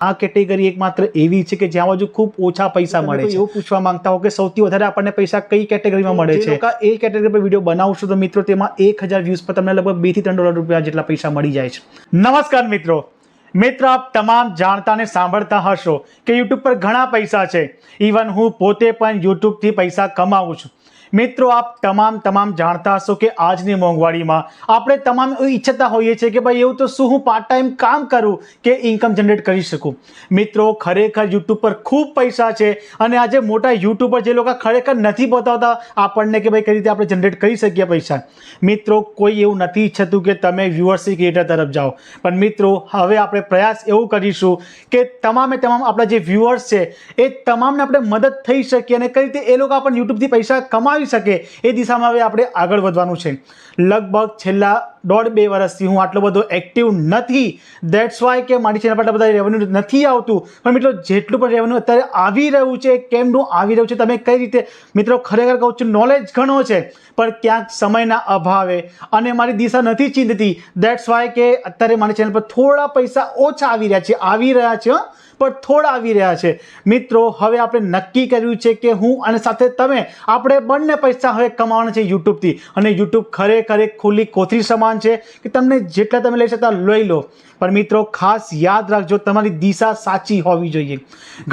આ કેટેગરી એકમાત્ર એવી છે કે જ્યાં બાજુ ખૂબ ઓછા પૈસા મળે છે. એવું પૂછવા માંગતા હો કે સૌથી વધારે આપણને પૈસા કઈ કેટેગરીમાં મળે છે, એ કેટેગરી પર વિડીયો બનાવશો તો મિત્રો તેમાં 1000 વ્યૂઝ પર તમને લગભગ 2 થી 3 ડોલર રૂપિયા જેટલા પૈસા મળી જાય છે. નમસ્કાર મિત્રો, આપ તમામ જાણતા અને સાંભળતા હશો કે યુટ્યુબ પર ઘણા પૈસા છે. ઇવન હું પોતે પણ યુટ્યુબથી પૈસા કમાવું છું. મિત્રો, આપ તમામ જાણતા હશો કે આજની મોંઘવારીમાં આપણે તમામ ઈચ્છતા હોઈએ છીએ કે ભાઈ એવું તો શું હું પાર્ટ ટાઈમ કામ કરું કે ઇન્કમ જનરેટ કરી શકું. મિત્રો, ખરેખર યુટ્યુબ પર ખૂબ પૈસા છે અને આજે મોટા યુટ્યુબર જે લોકો ખરેખર નથી બતાવતા આપણને કે ભાઈ કઈ રીતે આપણે જનરેટ કરી શકીએ પૈસા. મિત્રો, કોઈ એવું નથી ઈચ્છતું કે તમે વ્યુઅર્સી ક્રિએટર તરફ જાઓ, પણ મિત્રો હવે આપણે પ્રયાસ એવું કરીશું કે તમામ આપણા જે વ્યુઅર્સ છે એ તમામને આપણે મદદ થઈ શકીએ અને કઈ રીતે એ લોકો આપણને યુટ્યુબથી પૈસા કમાવી શકે એ દિશામાં હવે આપણે આગળ વધવાનું છે. લગભગ છેલ્લા 1.5-2 વર્ષથી હું આટલો બધો એક્ટિવ નથી. ધેટ્સ વાય કે મારી ચેનલ પર આટલા બધા રેવન્યુ નથી આવતું. પણ મિત્રો, જેટલું પણ રેવન્યુ અત્યારે આવી રહ્યું છે, કેમનું આવી રહ્યું છે, તમે કઈ રીતે મિત્રો ખરેખર કહું છું, નોલેજ ઘણો છે પણ ક્યાંક સમયના અભાવે અને મારી દિશા નથી ચિંતતી. ધેટ્સ વાય કે અત્યારે મારી ચેનલ પર થોડા પૈસા ઓછા આવી રહ્યા છે પણ થોડા આવી રહ્યા છે. મિત્રો, હવે આપણે નક્કી કર્યું છે કે હું અને સાથે તમે આપણે બંને પૈસા હવે કમાવાના છે યુટ્યુબથી. અને યુટ્યુબ ખરેખર એક ખુલ્લી કોથળી સમાન છે કે તમને જેટલા તમે લઈ શકતા લઈ લો. પણ મિત્રો, ખાસ યાદ રાખજો, તમારી દિશા સાચી હોવી જોઈએ.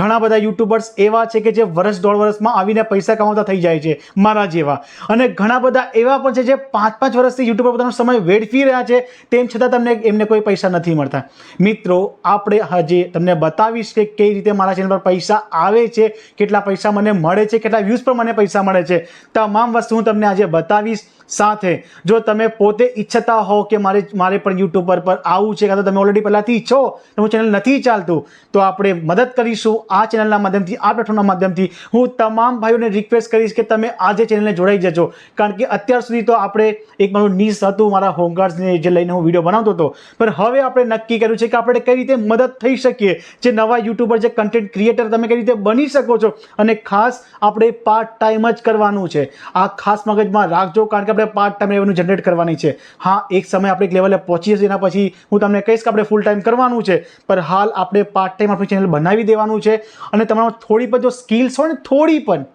ઘણા બધા યુટ્યુબર્સ એવા છે કે જે વર્ષ 1.5 વર્ષમાં આવીને પૈસા કમાતા થઈ જાય છે, મારા જેવા. અને ઘણા બધા એવા પણ છે જે 5-5 વર્ષથી યુટ્યુબ પર પોતાનો સમય વેડફી રહ્યા છે, તેમ છતાં એમને કોઈ પૈસા નથી મળતા. મિત્રો, આપણે હજી તમને બતાવીશ કે કઈ રીતે મારા ચેનલ પર પૈસા આવે છે, કેટલા પૈસા મને મળે છે, કેટલા વ્યૂઝ પર મને પૈસા મળે છે, તમામ વસ્તુ હું તમને આજે બતાવીશ. સાથે જો તમે પોતે ઈચ્છતા હો કે મારે પણ યુટ્યુબર પર આવવું છે, કાં તો તમે ઓલરેડી પહેલાંથી છો, તમારું ચેનલ નથી ચાલતું, તો આપણે મદદ કરીશું આ ચેનલના માધ્યમથી, આ પ્લેટફોર્મના માધ્યમથી. હું તમામ ભાઈઓને રિક્વેસ્ટ કરીશ કે તમે આજે ચેનલને જોડાઈ જજો. કારણ કે અત્યાર સુધી તો આપણે એક મારું નીશ હતું મારા હોમગાર્ડ્સને જે લઈને હું વિડીયો બનાવતો હતો, પણ હવે આપણે નક્કી કર્યું છે કે આપણે કઈ રીતે મદદ થઈ શકીએ. જે નવા યુટ્યુબર, જે કન્ટેન્ટ ક્રિએટર તમે કઈ રીતે બની શકો છો. અને ખાસ આપણે પાર્ટ ટાઈમ જ કરવાનું છે. આ ખાસ મગજમાં રાખજો, કારણ કે આપણે પાર્ટ ટાઈમ રેવન્યુ જનરેટ કરવાની છે. હા, એક સમય આપણે એક લેવલે પહોંચીએ છીએ, એના પછી હું તમને કહીશ કે આપણે ફૂલ ટાઈમ કરવાનું છે. પણ હાલ આપણે પાર્ટ ટાઈમ આપણી ચેનલ બનાવી દેવાનું છે. અને તમારા થોડી પણ જો સ્કિલ્સ હોય ને, થોડી પણ,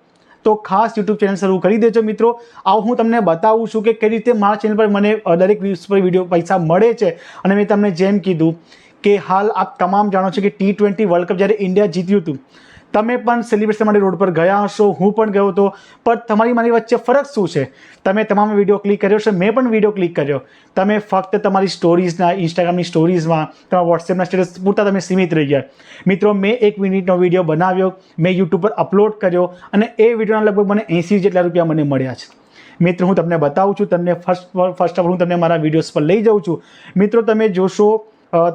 તો ખાસ યુટ્યુબ ચેનલ શરૂ કરી દેજો. મિત્રો, આવું હું તમને બતાવું છું કે કઈ રીતે મારા ચેનલ પર મને દરેક વ્યૂઝ પર વિડીયો પૈસા મળે છે. અને મેં તમને જેમ કીધું કે હાલ આપ તમામ જાણો છો કે T20 વર્લ્ડ કપ જ્યારે ઇન્ડિયા જીત્યું હતું, તમે પણ સેલિબ્રેશન માટે રોડ પર ગયા હશો, હું પણ ગયો હતો. પણ તમારી મારી વચ્ચે ફરક શું છે? તમે તમામ વિડીયો ક્લિક કર્યો છે, મેં પણ વિડીયો ક્લિક કર્યો. તમે ફક્ત તમારી સ્ટોરીઝના, ઇન્સ્ટાગ્રામની સ્ટોરીઝમાં, તમારા વોટ્સએપના સ્ટેટસ પૂરતા તમે સીમિત રહી ગયા. મિત્રો, મેં 1 મિનિટનો વિડીયો બનાવ્યો, મેં યુટ્યુબ પર અપલોડ કર્યો અને એ વિડીયોના લગભગ મને 80 જેટલા રૂપિયા મને મળ્યા છે. મિત્રો, હું તમને બતાવું છું, તમને ફર્સ્ટ ઓફ ઓલ હું તમને મારા વિડીયોઝ પર લઈ જાઉં છું. મિત્રો, તમે જોશો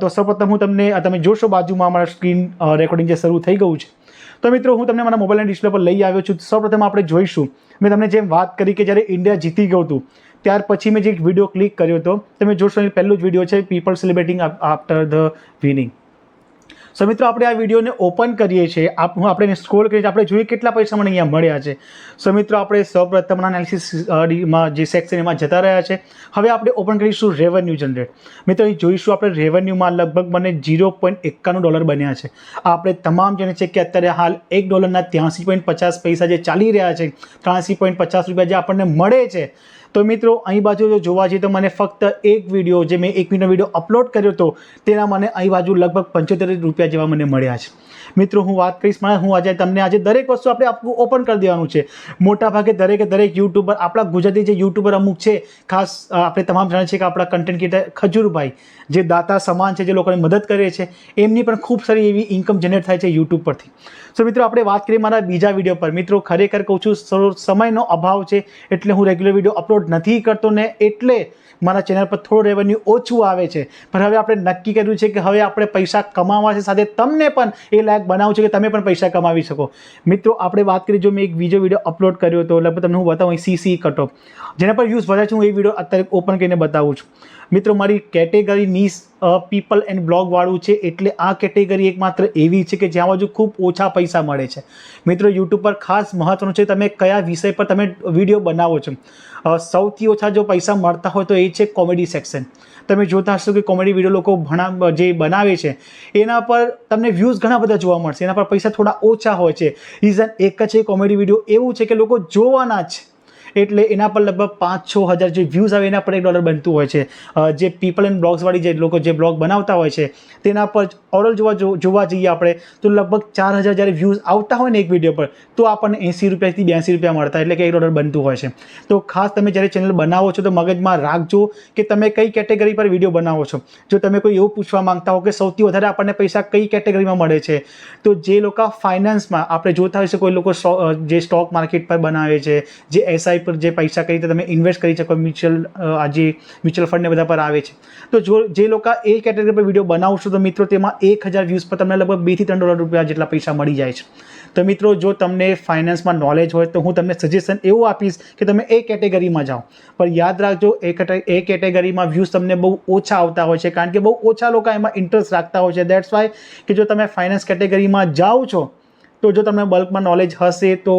તો સૌપ્રથમ તમે જોશો બાજુમાં મારા સ્ક્રીન રેકોર્ડિંગ જે શરૂ થઈ ગયું છે. તો મિત્રો, હું તમને મારા મોબાઈલના ડિસ્પ્લે પર લઈ આવ્યો છું. સૌપ્રથમ આપણે જોઈશું, મેં તમને જેમ વાત કરી કે જ્યારે ઇન્ડિયા જીતી ગયું હતું ત્યાર પછી મેં જે એક વિડીયો ક્લિક કર્યો હતો, તમે જોશો એ પહેલું જ વિડીયો છે, people celebrating after the winning. So મિત્રો, આપણે આ વિડીયોને ઓપન કરીએ છીએ. આપણે સ્ક્રોલ કરીએ, આપણે જોઈએ કેટલા પૈસા મને અહીંયા મળ્યા છે. સો મિત્રો, આપણે સૌપ્રથમના એનાલિસિસમાં જે સેક્શન એમાં જતા રહ્યા છે. હવે આપણે ઓપન કરીશું રેવન્યુ જનરેટ. મિત્રો, અહીં જોઈશું આપણે રેવન્યુમાં લગભગ મને $0.51 બન્યા છે. આપણે તમામ જાણીએ છીએ કે અત્યારે હાલ $1 83.50 જે ચાલી રહ્યા છે, 83.50 રૂપિયા જે આપણને મળે છે. તો મિત્રો, અહીં બાજુ જો જોવા જઈએ તો મને ફક્ત એક વિડીયો, જે મેં 1 મિનિટનો વિડીયો અપલોડ કર્યો હતો, તેના મને અહીં બાજુ લગભગ $75 જેવા મને મળ્યા છે. મિત્રો, હું વાત કરીશ, હું તમને દરેક વસ્તુ આપણે ઓપન કરી દેવાનું છે. મોટા ભાગે દરેક યુટ્યુબર, આપણા ગુજરાતી જે યુટ્યુબર અમુક છે, ખાસ આપણે તમામ જાણીએ છીએ કે આપણા કન્ટેન્ટ ક્રિએટર ખજૂરભાઈ, જે દાતા સમાન છે, જે લોકોને મદદ કરે છે, એમની પણ ખૂબ સારી એવી ઇન્કમ જનરેટ થાય છે યુટ્યુબ પરથી. સો મિત્રો, આપણે વાત કરીએ મારા બીજા વિડીયો પર. મિત્રો, ખરેખર કહું છું, સમયનો અભાવ છે એટલે હું રેગ્યુલર વિડીયો અપલોડ નથી કરતો ને, એટલે મારા ચેનલ પર થોડું રેવન્યુ ઓછું આવે છે. પણ હવે આપણે નક્કી કર્યું છે કે હવે આપણે પૈસા કમાવા છે, સાથે તમને પણ એ લાયક બનાવવું છે કે તમે પણ પૈસા કમાવી શકો. મિત્રો, આપણે વાત કરીએ, જો મેં એક બીજો વિડીયો અપલોડ કર્યો હતો, લગભગ તમને હું બતાવું, CC કટ ઓફ, જેના પર વ્યૂઝ વધારે છે, હું એ વિડીયો અત્યારે ઓપન કરીને બતાવું છું. મિત્રો મારી કેટેગરી નીશ પીપલ એન્ડ બ્લોગ વાળું છે, એટલે આ કેટેગરી એકમાત્ર એવી છે કે જ્યાં બાજુ ખૂબ ઓછા પૈસા મળે છે. મિત્રો યુટ્યુબ પર ખાસ મહત્વનું છે તમે કયા વિષય પર તમે વિડીયો બનાવો છો. સૌથી ઓછા જો પૈસા મળતા હોય તો એ છે કોમેડી સેક્શન. તમે જોતા હશો કે કોમેડી વિડીયો લોકો જે બનાવે છે એના પર તમને વ્યૂઝ ઘણા બધા જોવા મળશે, એના પર પૈસા થોડા ઓછા હોય છે. રીઝન એક જ છે, કોમેડી વિડીયો એવું છે કે લોકો જોવાના જ, એટલે એના પર લગભગ 5-6 હજાર જે વ્યૂઝ આવે એના પર $1 બનતું હોય છે. જે પીપલ એન્ડ બ્લોગ્સવાળી જે લોકો જે બ્લોગ બનાવતા હોય છે તેના પર ઓવરઓલ જોવા જઈએ આપણે તો લગભગ 4,000 જ્યારે વ્યૂઝ આવતા હોય ને એક વિડીયો પર તો આપણને 80 રૂપિયાથી 82 રૂપિયા મળતા, એટલે કે $1 બનતું હોય છે. તો ખાસ તમે જ્યારે ચેનલ બનાવો છો તો મગજમાં રાખજો કે તમે કઈ કેટેગરી પર વિડીયો બનાવો છો. જો તમે કોઈ એવું પૂછવા માંગતા હો કે સૌથી વધારે આપણને પૈસા કઈ કેટેગરીમાં મળે છે, તો જે લોકો ફાઇનાન્સમાં આપણે જોતા હોય છે, કોઈ લોકો જે સ્ટોક માર્કેટ પર બનાવે છે, જે SI પર જે પૈસા કઈ રીતે તમે ઇન્વેસ્ટ કરી શકો, મ્યુચ્યુઅલ ફંડ ને બધા પર આવે છે, તો જે લોકો એ કેટેગરી પર વિડીયો બનાવશો તો મિત્રો તેમાં 1,000 વ્યૂઝ પર તમને લગભગ $2-3 જેટલા પૈસા મળી જાય છે. તો મિત્રો જો તમને ફાઇનાન્સમાં નોલેજ હોય તો હું તમને સજેશન એવું આપીશ કે તમે એ કેટેગરીમાં જાઓ, પણ યાદ રાખજો એ કેટેગરીમાં વ્યૂઝ તમને બહુ ઓછા આવતા હોય છે, કારણ કે બહુ ઓછા લોકો એમાં ઇન્ટરેસ્ટ રાખતા હોય છે. દેટ્સ વાય કે જો તમે ફાઇનાન્સ કેટેગરીમાં જાઓ છો તો જો તમને બલ્કમાં નોલેજ હશે તો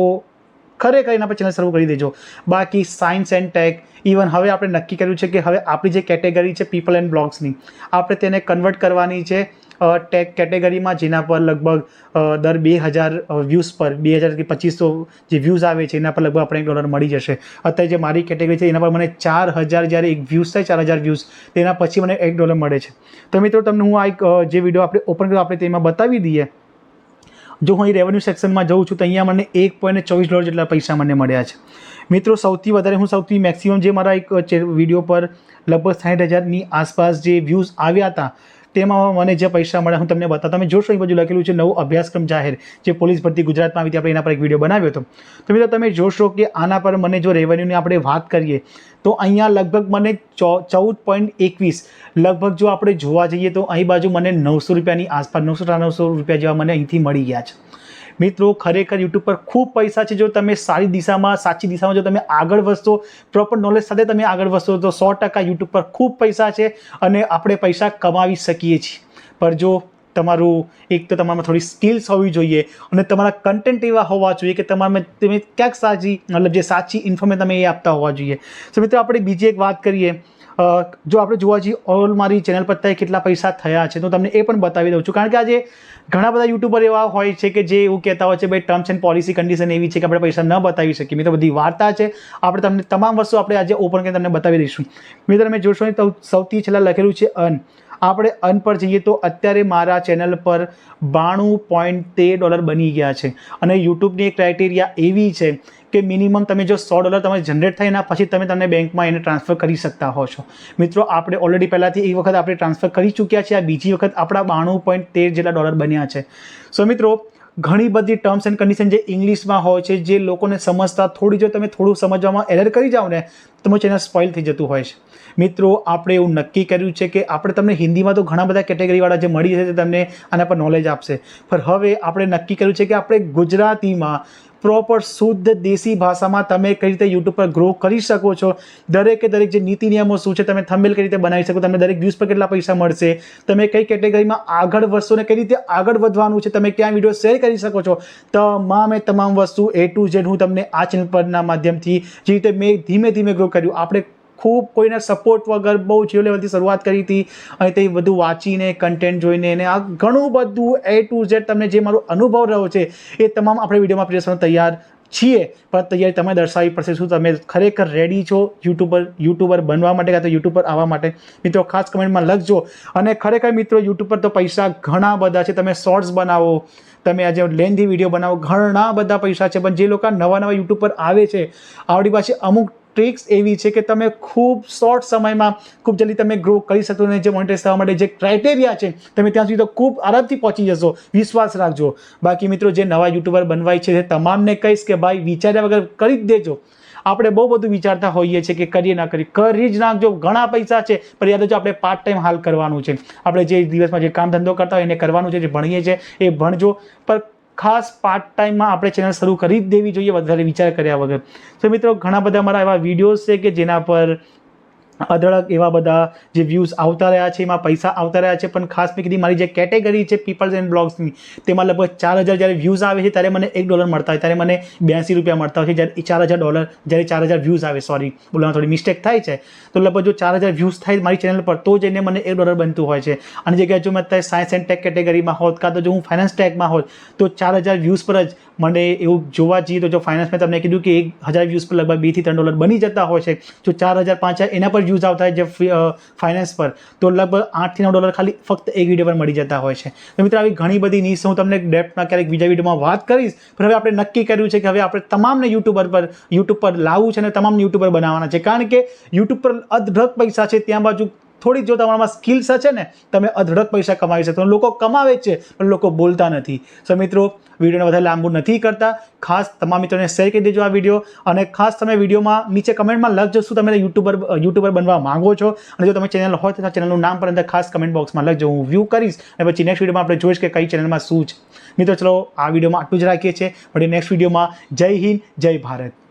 ખરેખર એના પર ચેનલ શરૂ કરી દેજો. બાકી સાયન્સ એન્ડ ટેક, ઇવન હવે આપણે નક્કી કર્યું છે કે હવે આપણી જે કેટેગરી છે પીપલ એન્ડ બ્લોગ્સની, આપણે તેને કન્વર્ટ કરવાની છે ટેક કેટેગરીમાં, જેના પર લગભગ દર 2,000 વ્યૂઝ પર 2,000 થી 2,500 જે વ્યૂઝ આવે છે એના પર લગભગ આપણે $1 મળી જશે. અત્યારે જે મારી કેટેગરી છે એના પર મને 4,000 જ્યારે એક વ્યૂઝ થાય, 4,000 વ્યૂઝ, તેના પછી મને $1 મળે છે. તો મિત્રો તમને હું આ એક જે વિડીયો આપણે ઓપન કર્યો આપણે તેમાં બતાવી દઈએ. જો હું અહીં રેવન્યુ સેક્શનમાં જાઉં છું તો અહીંયા મને $1.24 જેટલા પૈસા મને મળ્યા છે. મિત્રો સૌથી વધારે મેક્સિમમ જે મારા એક વિડીયો પર લગભગ 60,000ની આસપાસ જે વ્યૂઝ આવ્યા હતા તેમાં મને જે પૈસા મળ્યા હું તમને બતાવું. તમે જોશો એ બાજુ લખેલું છે નવો અભ્યાસક્રમ જાહેર, જે પોલીસ ભરતી ગુજરાતમાં આવી હતી, આપણે એના પર એક વિડીયો બનાવ્યો હતો. તો મિત્રો તમે જોશો કે આના પર મને જો રેવન્યુની આપણે વાત કરીએ તો અહીંયા લગભગ મને 14.21, લગભગ જો આપણે જોવા જઈએ તો અહીં બાજુ મને 900 રૂપિયાની આસપાસ, 900-900 રૂપિયા જેવા મને અહીંથી મળી ગયા છે. મિત્રો ખરેખર યુટ્યુબ પર ખૂબ પૈસા છે. જો તમે સાચી દિશામાં જો તમે આગળ વધશો, પ્રોપર નોલેજ સાથે તમે આગળ વધશો તો 100% યુટ્યુબ પર ખૂબ પૈસા છે અને આપણે પૈસા કમાવી શકીએ છીએ. પણ જો તમારામાં થોડી સ્કિલ્સ હોવી જોઈએ અને તમારા કન્ટેન્ટ એવા હોવા જોઈએ કે તમે ક્યાંક સાચી ઇન્ફોર્મેશન તમે એ આપતા હોવા જોઈએ. તો મિત્રો આપણે બીજી એક વાત કરીએ, જો આપણે જોવા જઈએ ઓલ મારી ચેનલ પર ત્યાં કેટલા પૈસા થયા છે તો તમને એ પણ બતાવી દઉં છું. કારણ કે આજે ઘણા બધા યુટ્યુબર એવા હોય છે કે જે એવું કહેતા હોય છે ભાઈ ટર્મ્સ એન્ડ પોલિસી કન્ડિશન એવી છે કે આપણે પૈસા ન બતાવી શકીએ. મિત્રો બધી વાર્તા છે, આપણે તમને તમામ વસ્તુ આપણે આજે ઓપન કરીને તમને બતાવી દઈશું. મિત્રો તમે જોશો તો સૌથી છેલ્લા લખેલું છે અર્ન. આપણે અર્ન પર જઈએ તો અત્યારે મારા ચેનલ પર $92.13 બની ગયા છે અને યુટ્યુબની એક ક્રાઇટેરિયા એવી છે કે મિનિમમ તમે જો $100 તમે જનરેટ થાય એના પછી તમે બેંકમાં એને ટ્રાન્સફર કરી શકતા હો છો. મિત્રો આપણે ઓલરેડી પહેલાંથી એક વખત આપણે ટ્રાન્સફર કરી ચૂક્યા છીએ, આ બીજી વખત આપણા $92.13 જેટલા બન્યા છે. સો મિત્રો ઘણી બધી ટર્મ્સ એન્ડ કન્ડિશન જે ઇંગ્લિશમાં હોય છે, જે લોકોને સમજતા જો તમે થોડું સમજવામાં એરર કરી જાઓ ને તો તમારું ચેનલ સ્પોઇલ થઈ જતું હોય છે. મિત્રો આપણે એવું નક્કી કર્યું છે કે આપણે તમને હિન્દીમાં તો ઘણા બધા કેટેગરીવાળા જે મળી જશે તમને આના પર નોલેજ આપશે, પણ હવે આપણે નક્કી કર્યું છે કે આપણે ગુજરાતીમાં પ્રોપર શુદ્ધ દેશી ભાષામાં તમે કઈ રીતે યુટ્યુબ પર ગ્રો કરી શકો છો, દરેકે દરેક જે નીતિ નિયમો શું છે, તમે થંબનેલ કઈ રીતે બનાવી શકો, તમને દરેક વ્યૂઝ પર કેટલા પૈસા મળશે, તમે કઈ કેટેગરીમાં આગળ વધશો ને કઈ રીતે આગળ વધવાનું છે, તમે ક્યાં વિડીયો શેર કરી શકો છો, તમામ વસ્તુ A to Z હું તમને આ ચેનલ પરના માધ્યમથી જે રીતે મેં ધીમે ધીમે ગ્રો કર્યું. આપણે ખૂબ કોઈના સપોર્ટ વગર બહુ ઝીરો લેવલથી શરૂઆત કરી હતી અને તે બધું વાંચીને કન્ટેન્ટ જોઈને અને આ ઘણું બધું A to Z તમને જે મારો અનુભવ રહ્યો છે એ તમામ આપણે વિડીયોમાં પ્રેઝન્ટ તૈયાર છીએ, પણ તૈયારી તમે દર્શાવવી પડશે. શું તમે ખરેખર રેડી છો યુટ્યુબર બનવા માટે કાં તો યુટ્યુબ પર આવવા માટે? મિત્રો ખાસ કમેન્ટમાં લખજો. અને ખરેખર મિત્રો યુટ્યુબ પર તો પૈસા ઘણા બધા છે. તમે શોર્ટ્સ બનાવો, તમે આજે લેન્ધી વિડીયો બનાવો, ઘણા બધા પૈસા છે. પણ જે લોકો નવા યુટ્યુબ પર આવે છે, આવડી પાસે અમુક ટ્રિક્સ એવી છે કે તમે ખૂબ શોર્ટ સમયમાં ખૂબ જલ્દી તમે ગ્રો કરી શકો અને જે મોનેટાઇઝ થવા માટે જે ક્રાઇટેરિયા છે તમે ત્યાં સુધી તો ખૂબ આરામથી પહોંચી જશો, વિશ્વાસ રાખજો. બાકી મિત્રો જે નવા યુટ્યુબર બનવાય છે તમામને કહીશ કે ભાઈ વિચાર્યા વગર કરી જ દેજો. આપણે બહુ બધું વિચારતા હોઈએ છીએ કે કરીએ ના કરીએ, કરી જ નાખજો. ઘણા પૈસા છે, પણ યાદ રાખજો આપણે પાર્ટ ટાઈમ હાલ કરવાનું છે. આપણે જે દિવસમાં જે કામ ધંધો કરતા હોય એને કરવાનું છે, જે ભણીએ છીએ એ ભણજો, પણ ખાસ પાર્ટ ટાઈમમાં આપણે ચેનલ શરૂ કરી જ દેવી જોઈએ વધારે વિચાર કર્યા વગર. તો મિત્રો ઘણા બધા મારા એવા વિડીયોઝ છે કે જેના પર અઢળક એવા બધા જે વ્યૂઝ આવતા રહ્યા છે, એમાં પૈસા આવતા રહ્યા છે. પણ ખાસ મેં કીધી મારી જે કેટેગરી છે પીપલ્સ એન્ડ બ્લોગ્સની, તેમાં લગભગ 4000 જ્યારે વ્યૂઝ આવે છે ત્યારે મને $1 મળતા હોય, ત્યારે મને 82 રૂપિયા મળતા હોય છે. જ્યારે $4000 જ્યારે 4000 વ્યૂઝ આવે, સોરી બોલવામાં થોડી મિસ્ટેક થાય છે, તો લગભગ જો 4000 વ્યૂઝ થાય મારી ચેનલ પર તો જઈને મને $1 બનતું હોય છે. અને જગ્યાએ જો મેં અત્યારે સાયન્સ એન્ડ ટેક કેટેગરીમાં હોત, કાં તો જો હું ફાઇનાન્સ ટેકમાં હોત, તો 4000 વ્યૂઝ પર જ મને એવું જોવા જઈએ તો જો ફાઇનાન્સ મેં તમને કીધું કે 1000 વ્યૂઝ પર લગભગ $2 થી $3 બની જતા હોય છે. જો 4000 5000 એના પર વ્યૂઝ આવતા હોય જે ફાઇનાન્સ પર, તો લગભગ $8 થી $9 ખાલી ફક્ત એક વિડીયો પર મળી જતા હોય છે. તો મિત્રો આવી ઘણી બધી નીશ હું તમને ડેપ્થમાં ક્યારેક બીજા વિડીયોમાં વાત કરીશ. પણ હવે આપણે નક્કી કર્યું છે કે હવે આપણે તમામને યુટ્યુબ પર લાવવું છે અને તમામ યુટ્યુબર બનાવવાના છે. કારણ કે યુટ્યુબ પર અઢળક પૈસા છે, ત્યાં બાજુ થોડીક જો તમારામાં સ્કિલ્સ છે ને, તમે અઢળક પૈસા કમાવી શકો. લોકો કમાવે છે પણ લોકો બોલતા નથી. સો મિત્રો, વિડીયોને વધારે લાંબુ નથી કરતા. ખાસ તમામ મિત્રોને શેર કરી દેજો આ વિડીયો. અને ખાસ તમે વિડીયોમાં નીચે કમેન્ટમાં લખજો શું તમે યુટ્યુબર બનવા માંગો છો. અને જો તમે ચેનલ હોય તો ચેનલનું નામ પણ અંદર ખાસ કમેન્ટ બોક્સમાં લખજો, હું વ્યૂ કરીશ. અને પછી નેક્સ્ટ વિડીયોમાં આપણે જોઈશ કે કઈ ચેનલમાં શું છે. મિત્રો ચલો આ વિડીયોમાં આટલું જ રાખીએ છીએ. વળી નેક્સ્ટ વિડીયોમાં. જય હિન્દ, જય ભારત.